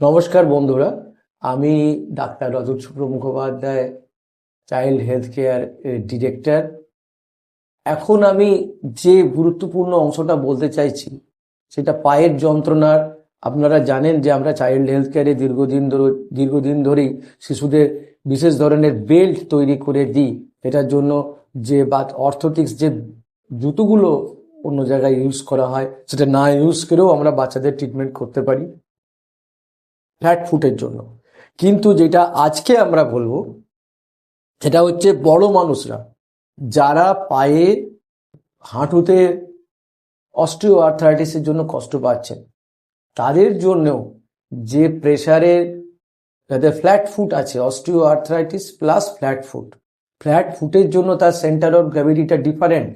নমস্কার বন্ধুরা, আমি ডাক্তার রজত শুক্র Mukhopadhyay, child health care director. এখন আমি যে গুরুত্বপূর্ণ অংশটা বলতে চাইছি সেটা পায়ের যন্ত্রণার। আপনারা জানেন যে আমরা চাইল্ড হেলথ কেয়ারে দীর্ঘদিন ধরেই শিশুদের বিশেষ ধরনের বেল্ট তৈরি করে দিই। এটার জন্য যে অর্থোটিক্স যে জুতোগুলো অন্য জায়গায় ইউজ করা হয় সেটা না ইউজ করেও আমরা বাচ্চাদের ট্রিটমেন্ট করতে পারি ফ্ল্যাট ফুটের জন্য। কিন্তু যেটা আজকে আমরা বলবো সেটা হচ্ছে বড় মানুষরা যারা পায়ে হাঁটুতে অস্টিও আর্থ্রাইটিসের জন্য কষ্ট পাচ্ছেন, তাদের জন্যও যে প্রেসারের যাদের ফ্ল্যাট ফুট আছে, অস্টিও আর্থ্রাইটিস প্লাস ফ্ল্যাট ফুটের জন্য তার সেন্টার অফ গ্র্যাভিটিটা ডিফারেন্ট,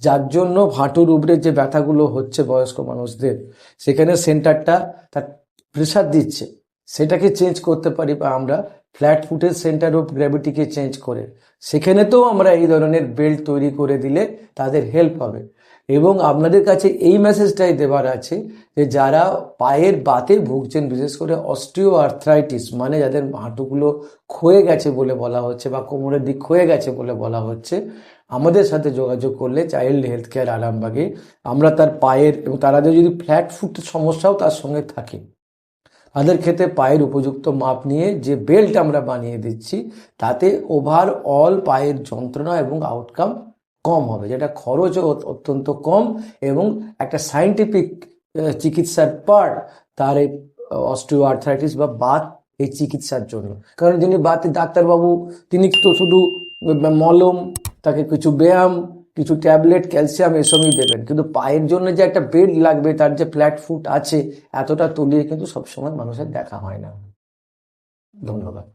যার জন্য হাঁটুর উপরে যে ব্যথাগুলো হচ্ছে বয়স্ক মানুষদের, সেখানে সেন্টারটা তার প্রেসার দিচ্ছে, সেটাকে চেঞ্জ করতে পারি বা আমরা ফ্ল্যাট ফুটের সেন্টার অফ গ্র্যাভিটিকে চেঞ্জ করে সেখানেতেও আমরা এই ধরনের বেল্ট তৈরি করে দিলে তাদের হেল্প হবে। এবং আপনাদের কাছে এই মেসেজটাই দেবার আছে যে যারা পায়ের বাতে ভুগছেন, বিশেষ করে অস্টিও আর্থ্রাইটিস মানে যাদের হাঁটুগুলো ক্ষয়ে গেছে বলে বলা হচ্ছে বা কোমরের দিক ক্ষয়ে গেছে বলে বলা হচ্ছে, আমাদের সাথে যোগাযোগ করলে চাইল্ড হেলথ কেয়ার আরামবাগে আমরা তার পায়ের এবং তারা যদি ফ্ল্যাট ফুট সমস্যাও তার সঙ্গে থাকে, তাদের ক্ষেত্রে পায়ের উপযুক্ত মাপ নিয়ে যে বেল্ট আমরা বানিয়ে দিচ্ছি তাতে ওভারঅল পায়ের যন্ত্রণা এবং আউটকাম কম হবে, যেটা খরচও অত্যন্ত কম এবং একটা সায়েন্টিফিক চিকিৎসার পার্ট তার এই অস্টিও আর্থ্রাইটিস বা বাত এই চিকিৎসার জন্য। কারণ যিনি বাতে ডাক্তারবাবু, তিনি তো শুধু মলম, তাকে কিছু ব্যায়াম, কিছু ট্যাবলেট, ক্যালসিয়াম এসবই দেবেন, কিন্তু পায়ের জন্য যে একটা বেড লাগবে, তার যে ফ্ল্যাট ফুট আছে, এতটা তলিয়ে কিন্তু সবসময় মানুষের দেখা হয় না। ধন্যবাদ।